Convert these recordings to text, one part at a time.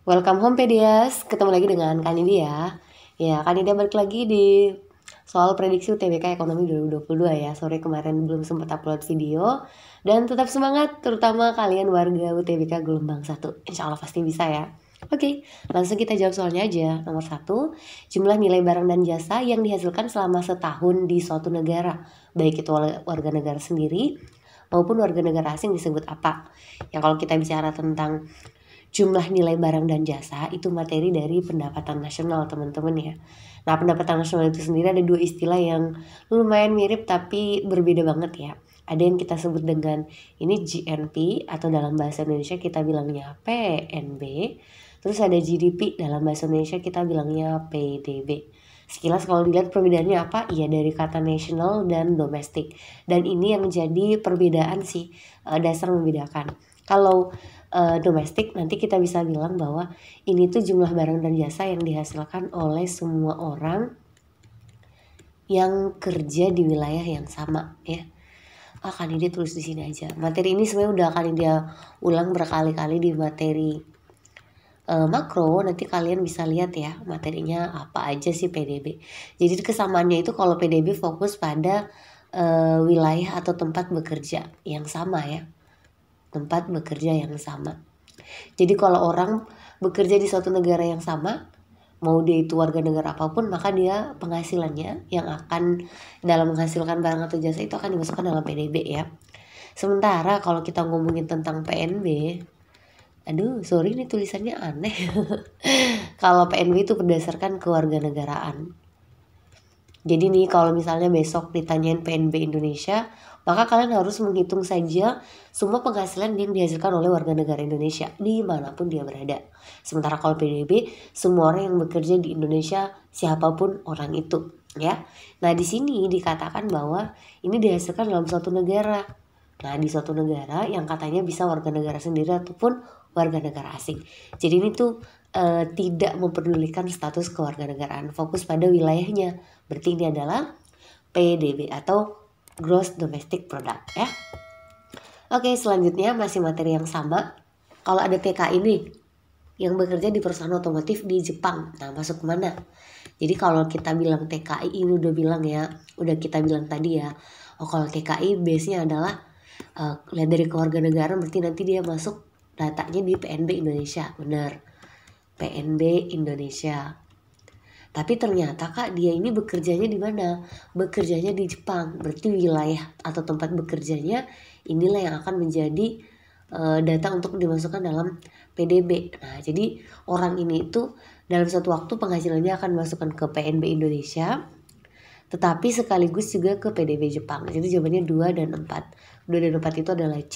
Welcome home Pedias, ketemu lagi dengan Kanidia. Ya, Kanidia balik lagi di soal prediksi UTBK Ekonomi 2022 ya. Sore kemarin belum sempat upload video. Dan tetap semangat, terutama kalian warga UTBK gelombang 1. Insya Allah pasti bisa ya. Oke, langsung kita jawab soalnya aja. Nomor 1, jumlah nilai barang dan jasa yang dihasilkan selama setahun di suatu negara, baik itu warga negara sendiri maupun warga negara asing disebut apa. Yang kalau kita bicara tentang jumlah nilai barang dan jasa itu materi dari pendapatan nasional teman-teman ya. Nah, pendapatan nasional itu sendiri ada dua istilah yang lumayan mirip tapi berbeda banget ya. Ada yang kita sebut dengan ini GNP atau dalam bahasa Indonesia kita bilangnya PNB. Terus ada GDP, dalam bahasa Indonesia kita bilangnya PDB. Sekilas kalau dilihat perbedaannya apa? Iya, dari kata national dan domestik. Dan ini yang menjadi perbedaan sih, dasar membedakan. Kalau domestik nanti kita bisa bilang bahwa ini tuh jumlah barang dan jasa yang dihasilkan oleh semua orang yang kerja di wilayah yang sama ya. Kan dia tulis di sini aja. Materi ini sebenarnya udah kali dia ulang berkali-kali di materi makro. Nanti kalian bisa lihat ya materinya apa aja sih PDB. Jadi kesamaannya itu kalau PDB fokus pada wilayah atau tempat bekerja yang sama ya. Tempat bekerja yang sama. Jadi kalau orang bekerja di suatu negara yang sama, mau dia itu warga negara apapun, maka dia penghasilannya yang akan dalam menghasilkan barang atau jasa itu akan dimasukkan dalam PDB ya. Sementara kalau kita ngomongin tentang PNB, sorry ini tulisannya aneh. Kalau PNB itu berdasarkan kewarganegaraan. Jadi nih kalau misalnya besok ditanyain PNB Indonesia, maka kalian harus menghitung saja semua penghasilan yang dihasilkan oleh warga negara Indonesia dimanapun dia berada. Sementara kalau PDB, semua orang yang bekerja di Indonesia siapapun orang itu, ya. Nah di sini dikatakan bahwa ini dihasilkan dalam suatu negara. Nah di suatu negara yang katanya bisa warga negara sendiri ataupun warga negara asing. Jadi ini tuh tidak memperdulikan status kewarganegaraan, fokus pada wilayahnya. Berarti ini adalah PDB atau Gross Domestic Product ya. Oke, selanjutnya masih materi yang sama. Kalau ada TKI nih yang bekerja di perusahaan otomotif di Jepang, nah masuk kemana? Jadi kalau kita bilang TKI ini udah kita bilang tadi ya. Kalau TKI base-nya adalah lihat dari kewarganegaraan, berarti nanti dia masuk datanya di PNB Indonesia, benar. PNB Indonesia. Tapi ternyata Kak dia ini bekerjanya di mana? Bekerjanya di Jepang. Berarti wilayah atau tempat bekerjanya inilah yang akan menjadi data untuk dimasukkan dalam PDB. Nah, jadi orang ini itu dalam satu waktu penghasilannya akan dimasukkan ke PNB Indonesia, tetapi sekaligus juga ke PDB Jepang. Jadi jawabannya 2 dan 4. 2 dan 4 itu adalah C.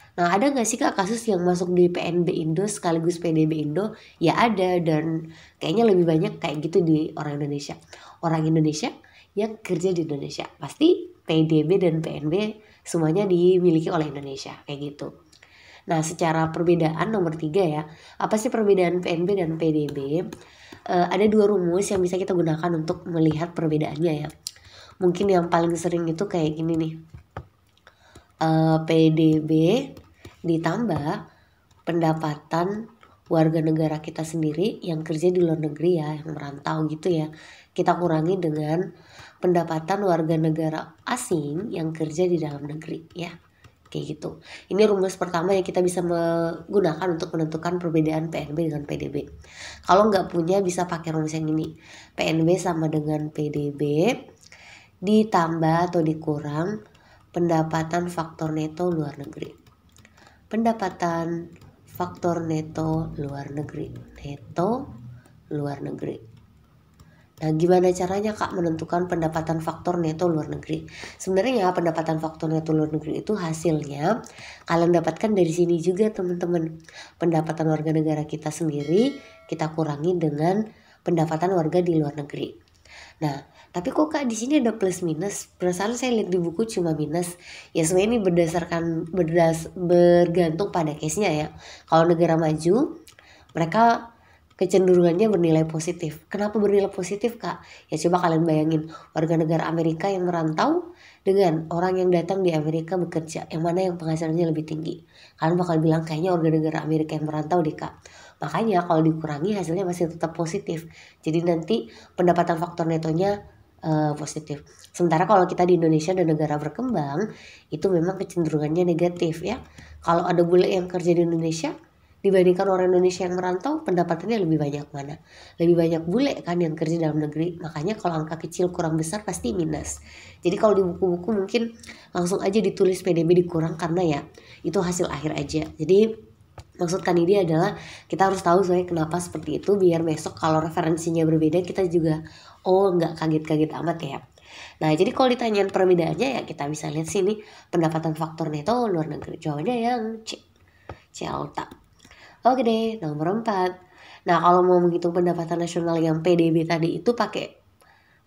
Nah ada gak sih Kak kasus yang masuk di PNB Indo sekaligus PDB Indo? Ya ada, dan kayaknya lebih banyak kayak gitu di orang Indonesia. Orang Indonesia yang kerja di Indonesia. Pasti PDB dan PNB semuanya dimiliki oleh Indonesia kayak gitu. Nah secara perbedaan nomor 3 ya. Apa sih perbedaan PNB dan PDB? Ada 2 rumus yang bisa kita gunakan untuk melihat perbedaannya ya. Mungkin yang paling sering itu kayak gini nih. PDB ditambah pendapatan warga negara kita sendiri yang kerja di luar negeri ya, yang merantau gitu ya, kita kurangi dengan pendapatan warga negara asing yang kerja di dalam negeri ya, kayak gitu. Ini rumus pertama yang kita bisa menggunakan untuk menentukan perbedaan PNB dengan PDB. Kalau nggak punya bisa pakai rumus yang ini. PNB sama dengan PDB ditambah atau dikurang pendapatan faktor neto luar negeri. Pendapatan faktor neto luar negeri. Neto luar negeri. Nah gimana caranya Kak menentukan pendapatan faktor neto luar negeri? Sebenarnya pendapatan faktor neto luar negeri itu hasilnya kalian dapatkan dari sini juga teman-teman. Pendapatan warga negara kita sendiri kita kurangi dengan pendapatan warga di luar negeri. Nah tapi kok Kak di sini ada plus minus? Perasaan saya lihat di buku cuma minus. Ya sebenarnya ini bergantung pada case-nya ya. Kalau negara maju, mereka kecenderungannya bernilai positif. Kenapa bernilai positif Kak? Ya coba kalian bayangin warga negara Amerika yang merantau dengan orang yang datang di Amerika bekerja. Yang mana yang penghasilannya lebih tinggi? Kalian bakal bilang kayaknya warga negara Amerika yang merantau deh Kak. Makanya kalau dikurangi hasilnya masih tetap positif. Jadi nanti pendapatan faktor netonya positif. Sementara kalau kita di Indonesia dan negara berkembang itu memang kecenderungannya negatif ya. Kalau ada bule yang kerja di Indonesia dibandingkan orang Indonesia yang merantau, pendapatannya lebih banyak mana? Lebih banyak bule kan yang kerja dalam negeri. Makanya kalau angka kecil kurang besar pasti minus. Jadi kalau di buku-buku mungkin langsung aja ditulis PDB dikurang karena ya itu hasil akhir aja. Jadi maksud Kanidi adalah kita harus tahu sebenarnya kenapa seperti itu biar besok kalau referensinya berbeda kita juga nggak kaget-kaget amat ya. Nah jadi kalau ditanyain perbedaannya ya kita bisa lihat sini pendapatan faktor neto luar negeri. Jawabannya yang C. Celta. Oke deh, nomor 4. Nah kalau mau menghitung pendapatan nasional yang PDB tadi itu pakai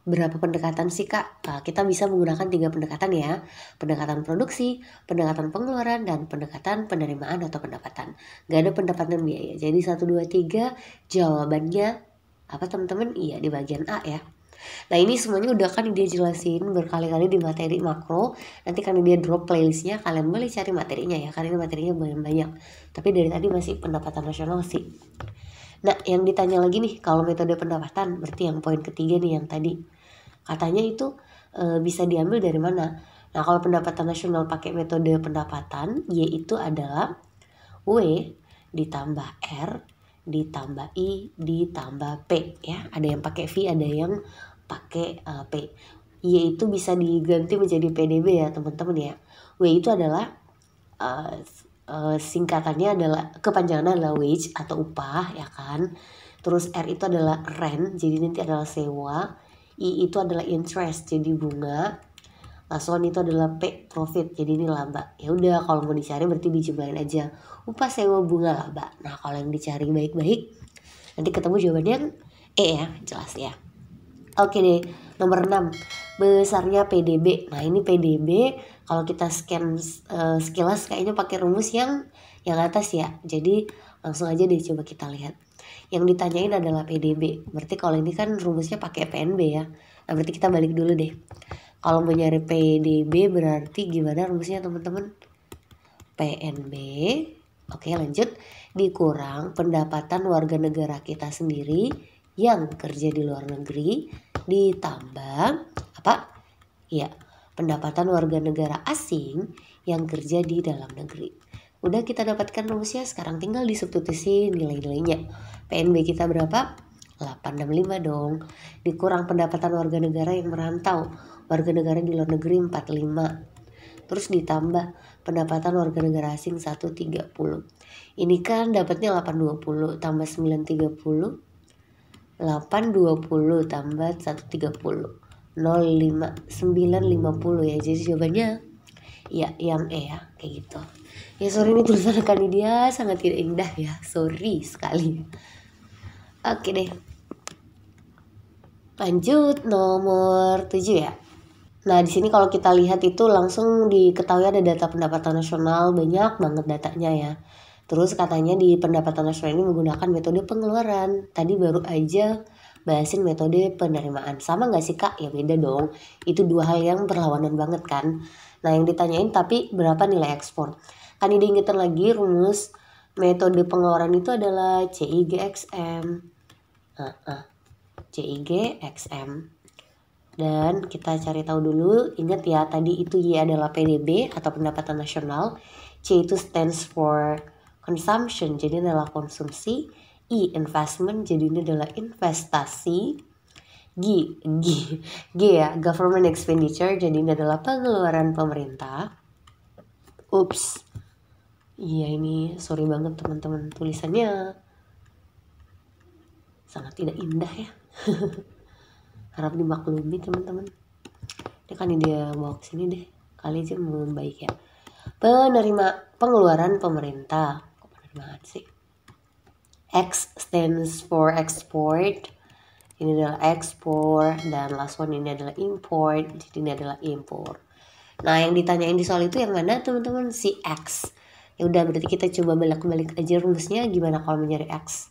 berapa pendekatan sih kak? Nah, kita bisa menggunakan 3 pendekatan ya. Pendekatan produksi, pendekatan pengeluaran, dan pendekatan penerimaan atau pendapatan. Gak ada pendapatan biaya. Jadi 1, 2, 3 jawabannya apa teman-teman? Iya di bagian A ya. Nah ini semuanya udah kan dia jelasin berkali-kali di materi makro. Nanti kan dia drop playlistnya, kalian boleh cari materinya ya, karena ini materinya banyak. Tapi dari tadi masih pendapatan nasional sih. Nah yang ditanya lagi nih kalau metode pendapatan, berarti yang poin ketiga nih yang tadi katanya itu bisa diambil dari mana. Nah kalau pendapatan nasional pakai metode pendapatan yaitu adalah W ditambah R ditambah I ditambah P ya. Ada yang pakai V, ada yang pakai P. Y itu bisa diganti menjadi PDB ya teman-teman ya. W itu adalah singkatannya adalah kepanjangannya adalah wage atau upah ya kan. Terus R itu adalah rent, jadi nanti adalah sewa. I itu adalah interest, jadi bunga. Last one itu adalah P, profit, jadi ini laba. Ya udah kalau mau dicari berarti dijumlahin aja. Upah, sewa, bunga, laba. Nah kalau yang dicari baik-baik nanti ketemu jawabannya E ya, jelas ya. Oke deh, nomor 6 besarnya PDB. Nah ini PDB kalau kita scan sekilas kayaknya pakai rumus yang atas ya. Jadi langsung aja deh coba kita lihat. Yang ditanyain adalah PDB. Berarti kalau ini kan rumusnya pakai PNB ya. Nah berarti kita balik dulu deh. Kalau mau nyari PDB berarti gimana rumusnya teman-teman? PNB. Oke lanjut. Dikurang pendapatan warga negara kita sendiri yang kerja di luar negeri ditambah apa? Ya, pendapatan warga negara asing yang kerja di dalam negeri. Udah kita dapatkan rumusnya, sekarang tinggal disubstitusi nilai-nilainya. PNB kita berapa? 865 dong. Dikurang pendapatan warga negara yang merantau. Warga negara di luar negeri 45. Terus ditambah pendapatan warga negara asing 130. Ini kan dapatnya 820 tambah 930. 820 tambah 130 950 ya. Jadi jawabannya ya yang E ya, kayak gitu. Ya sorry ini tulisan Kanidia sangat tidak indah ya. Sorry sekali. Oke deh. Lanjut nomor 7 ya. Nah, di sini kalau kita lihat itu langsung diketahui ada data pendapatan nasional, banyak banget datanya ya. Terus katanya di pendapatan nasional ini menggunakan metode pengeluaran. Tadi baru aja bahasin metode penerimaan. Sama gak sih kak? Ya beda dong. Itu dua hal yang berlawanan banget kan. Nah yang ditanyain tapi berapa nilai ekspor. Kan ini diingetin lagi rumus metode pengeluaran itu adalah CIGXM. CIGXM. Dan kita cari tahu dulu. Ingat ya tadi itu Y adalah PDB atau pendapatan nasional. C itu stands for consumption, jadi ini adalah konsumsi. I investment, jadi ini adalah investasi. G ya government expenditure, jadi ini adalah pengeluaran pemerintah. Ups, iya ini sorry banget teman-teman, tulisannya sangat tidak indah ya. Harap dimaklumi teman-teman. Ini kan dia bawa kesini deh, kali aja membaik ya. Pengeluaran pemerintah. Banget sih. X stands for export. Ini adalah ekspor dan last one ini adalah import. Jadi ini adalah impor. Nah, yang ditanyain di soal itu yang mana teman-teman? Si X. Ya udah berarti kita coba balik aja rumusnya gimana kalau mencari X.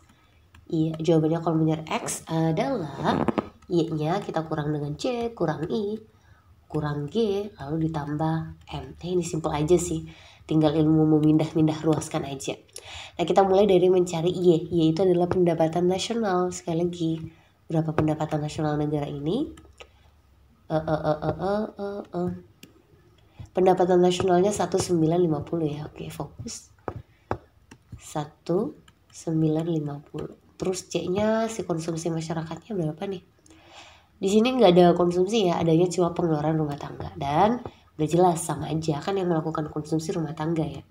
Iya, jawabannya kalau mencari X adalah Y-nya kita kurang dengan C, kurang I, kurang G, lalu ditambah M. Ini simple aja sih. tinggal ilmu memindah-mindah ruaskan aja. Nah, kita mulai dari mencari Y. Y itu adalah pendapatan nasional. Sekali lagi, berapa pendapatan nasional negara ini? Pendapatan nasionalnya 1950 ya. Oke, fokus. 1950. Terus C-nya si konsumsi masyarakatnya berapa nih? Di sini nggak ada konsumsi ya, adanya cuma pengeluaran rumah tangga. Dan udah jelas sama aja kan yang melakukan konsumsi rumah tangga ya.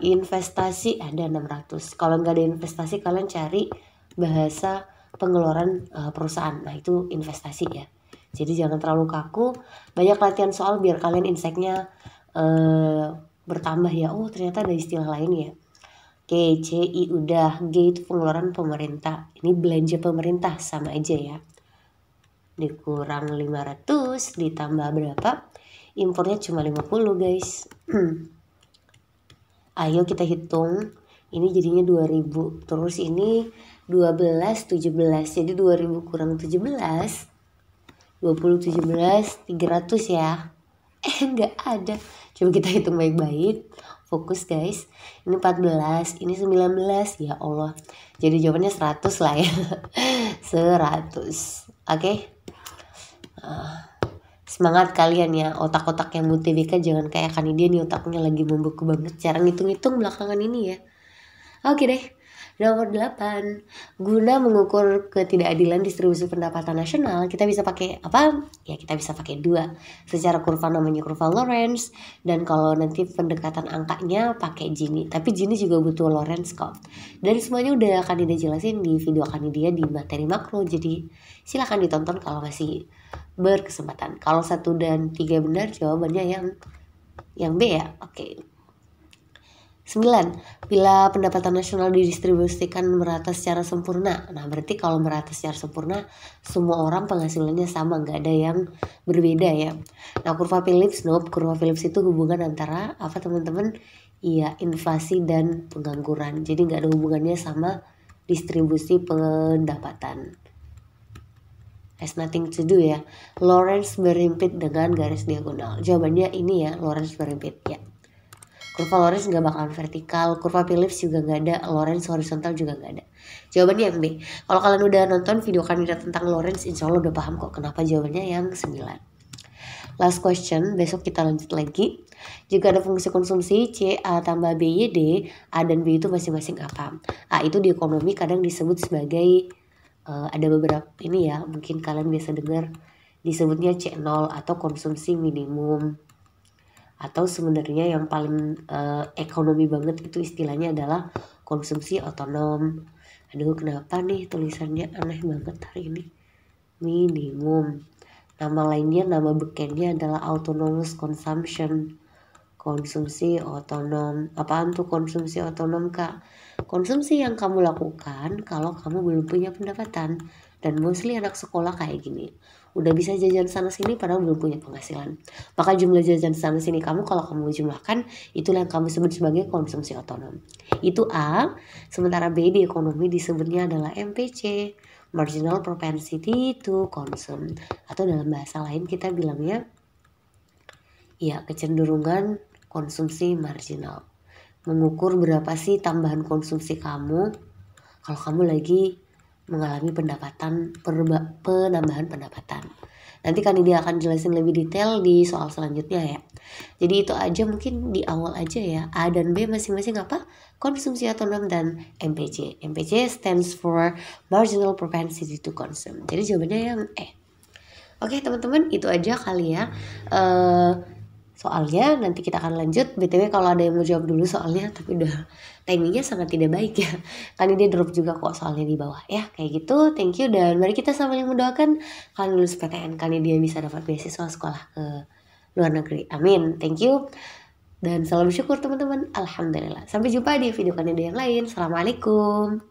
Investasi ada 600. Kalau nggak ada investasi, kalian cari bahasa pengeluaran perusahaan. Nah, itu investasi ya. Jadi jangan terlalu kaku. Banyak latihan soal biar kalian insight-nya bertambah ya. Oh, ternyata ada istilah lain ya. Oke, CI udah. G itu pengeluaran pemerintah. Ini belanja pemerintah sama aja ya. Dikurang 500 ditambah berapa? Impornya cuma 50 guys. Ayo kita hitung. Ini jadinya 2000. Terus ini 12, 17. Jadi 2000 kurang 17. 20, 17, 300 ya. Enggak ada. Coba kita hitung baik-baik. Fokus guys. Ini 14, ini 19. Ya Allah. Jadi jawabannya 100 lah ya. 100. Oke. Semangat kalian ya. Otak-otak yang UTBK jangan kayak Kanidia nih, otaknya lagi membeku banget. Jarang hitung-hitung belakangan ini ya. Oke deh. Nomor 8, guna mengukur ketidakadilan distribusi pendapatan nasional, kita bisa pakai apa? Ya, kita bisa pakai 2. Secara kurva namanya kurva Lorenz, dan kalau nanti pendekatan angkanya pakai Gini. Tapi Gini juga butuh Lorenz kok. Dan semuanya udah Kanidia jelasin di video Kanidia di materi makro, jadi silahkan ditonton kalau masih berkesempatan. Kalau 1 dan 3 benar, jawabannya yang B ya. Oke. 9. Bila pendapatan nasional didistribusikan merata secara sempurna. Nah, berarti kalau merata secara sempurna, semua orang penghasilannya sama, nggak ada yang berbeda ya. Nah, kurva Phillips, kurva Phillips itu hubungan antara apa teman-teman? Iya, inflasi dan pengangguran. Jadi nggak ada hubungannya sama distribusi pendapatan. Has nothing to do ya. Lorentz berhimpit dengan garis diagonal. Jawabannya ini ya, Lorentz berhimpit ya. Kurva Lorenz nggak bakalan vertikal, kurva Phillips juga nggak ada, Lorenz horizontal juga nggak ada. Jawabannya yang B. Kalau kalian udah nonton video kandidat tentang Lorenz, insya Allah udah paham kok kenapa jawabannya yang 9. Last question, besok kita lanjut lagi. Jika ada fungsi konsumsi C, A tambah B, Y, D, A dan B itu masing-masing apa? A itu di ekonomi kadang disebut sebagai, ada beberapa ini ya, mungkin kalian biasa dengar disebutnya C0 atau konsumsi minimum. Atau sebenarnya yang paling ekonomi banget itu istilahnya adalah konsumsi otonom. Aduh, kenapa nih tulisannya aneh banget hari ini. Minimum. Nama lainnya, nama bekennya adalah autonomous consumption. Konsumsi otonom. Apaan tuh konsumsi otonom, Kak? Konsumsi yang kamu lakukan kalau kamu belum punya pendapatan. Dan mostly anak sekolah kayak gini. Udah bisa jajan sana sini padahal belum punya penghasilan. Maka jumlah jajan sana sini kamu kalau kamu jumlahkan, itulah yang kamu sebut sebagai konsumsi otonom. Itu A. Sementara B di ekonomi disebutnya adalah MPC, marginal propensity to consume. Atau dalam bahasa lain kita bilangnya ya kecenderungan konsumsi marginal. Mengukur berapa sih tambahan konsumsi kamu kalau kamu lagi mengalami penambahan pendapatan. Nanti kan dia akan jelasin lebih detail di soal selanjutnya ya. Jadi itu aja mungkin di awal aja ya. A dan B masing-masing apa? Konsumsi otonom dan MPC. MPC stands for marginal propensity to consume. Jadi jawabannya yang E. Oke teman-teman, itu aja kali ya. Soalnya nanti kita akan lanjut. BTW kalau ada yang mau jawab dulu soalnya, tapi udah timingnya sangat tidak baik ya. Kan dia drop juga kok soalnya di bawah ya. Kayak gitu, thank you. Dan mari kita sambil mendoakan kalian lulus PTN, kalian dia bisa dapat beasiswa sekolah ke luar negeri. Amin, thank you. Dan selalu bersyukur teman-teman. Alhamdulillah. Sampai jumpa di video kalian yang lain. Assalamualaikum.